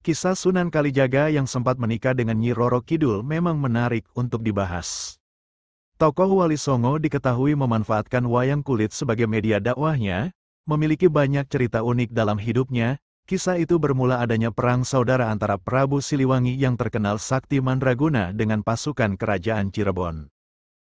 Kisah Sunan Kalijaga yang sempat menikah dengan Nyi Roro Kidul memang menarik untuk dibahas. Tokoh Wali Songo diketahui memanfaatkan wayang kulit sebagai media dakwahnya, memiliki banyak cerita unik dalam hidupnya. Kisah itu bermula adanya perang saudara antara Prabu Siliwangi yang terkenal sakti mandraguna dengan pasukan kerajaan Cirebon.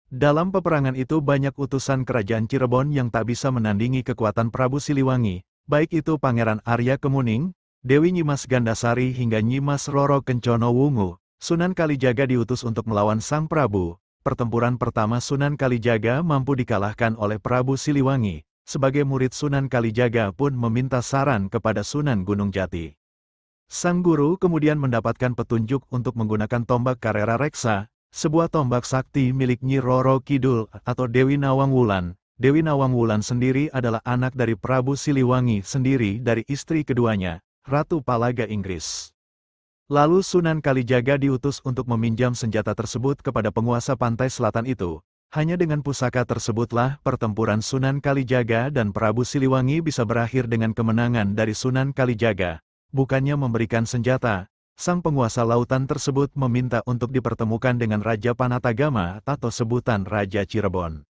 Dalam peperangan itu banyak utusan kerajaan Cirebon yang tak bisa menandingi kekuatan Prabu Siliwangi, baik itu Pangeran Arya Kemuning, Dewi Nyimas Gandasari hingga Nyimas Roro Kencono Wungu. Sunan Kalijaga diutus untuk melawan Sang Prabu. Pertempuran pertama Sunan Kalijaga mampu dikalahkan oleh Prabu Siliwangi. Sebagai murid Sunan Kalijaga pun meminta saran kepada Sunan Gunung Jati. Sang guru kemudian mendapatkan petunjuk untuk menggunakan tombak Karera Reksa, sebuah tombak sakti milik Nyi Roro Kidul atau Dewi Nawang Wulan. Dewi Nawang Wulan sendiri adalah anak dari Prabu Siliwangi sendiri dari istri keduanya, Ratu Palaga Inggris. Lalu Sunan Kalijaga diutus untuk meminjam senjata tersebut kepada penguasa pantai selatan itu. Hanya dengan pusaka tersebutlah pertempuran Sunan Kalijaga dan Prabu Siliwangi bisa berakhir dengan kemenangan dari Sunan Kalijaga. Bukannya memberikan senjata, sang penguasa lautan tersebut meminta untuk dipertemukan dengan Raja Panatagama atau sebutan Raja Cirebon.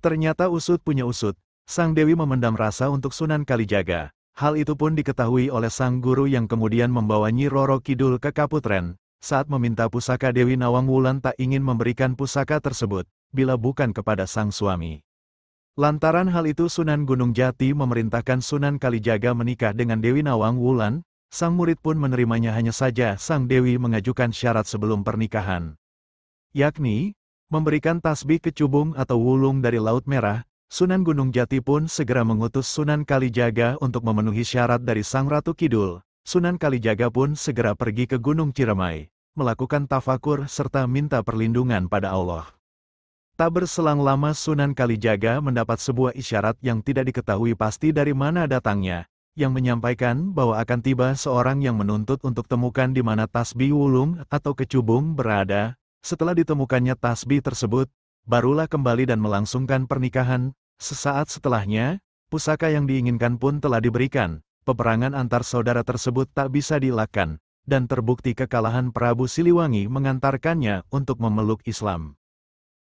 Ternyata usut punya usut, sang Dewi memendam rasa untuk Sunan Kalijaga. Hal itu pun diketahui oleh sang guru yang kemudian membawa Nyi Roro Kidul ke Kaputren. Saat meminta pusaka Dewi Nawang Wulan tak ingin memberikan pusaka tersebut, bila bukan kepada sang suami. Lantaran hal itu Sunan Gunung Jati memerintahkan Sunan Kalijaga menikah dengan Dewi Nawang Wulan. Sang murid pun menerimanya, hanya saja sang Dewi mengajukan syarat sebelum pernikahan. Yakni, memberikan tasbih kecubung atau wulung dari Laut Merah. Sunan Gunung Jati pun segera mengutus Sunan Kalijaga untuk memenuhi syarat dari Sang Ratu Kidul. Sunan Kalijaga pun segera pergi ke Gunung Ciremai, melakukan tafakur serta minta perlindungan pada Allah. Tak berselang lama Sunan Kalijaga mendapat sebuah isyarat yang tidak diketahui pasti dari mana datangnya, yang menyampaikan bahwa akan tiba seorang yang menuntut untuk temukan di mana tasbih wulung atau kecubung berada. Setelah ditemukannya tasbih tersebut, barulah kembali dan melangsungkan pernikahan. Sesaat setelahnya, pusaka yang diinginkan pun telah diberikan. Peperangan antar saudara tersebut tak bisa dielakkan, dan terbukti kekalahan Prabu Siliwangi mengantarkannya untuk memeluk Islam.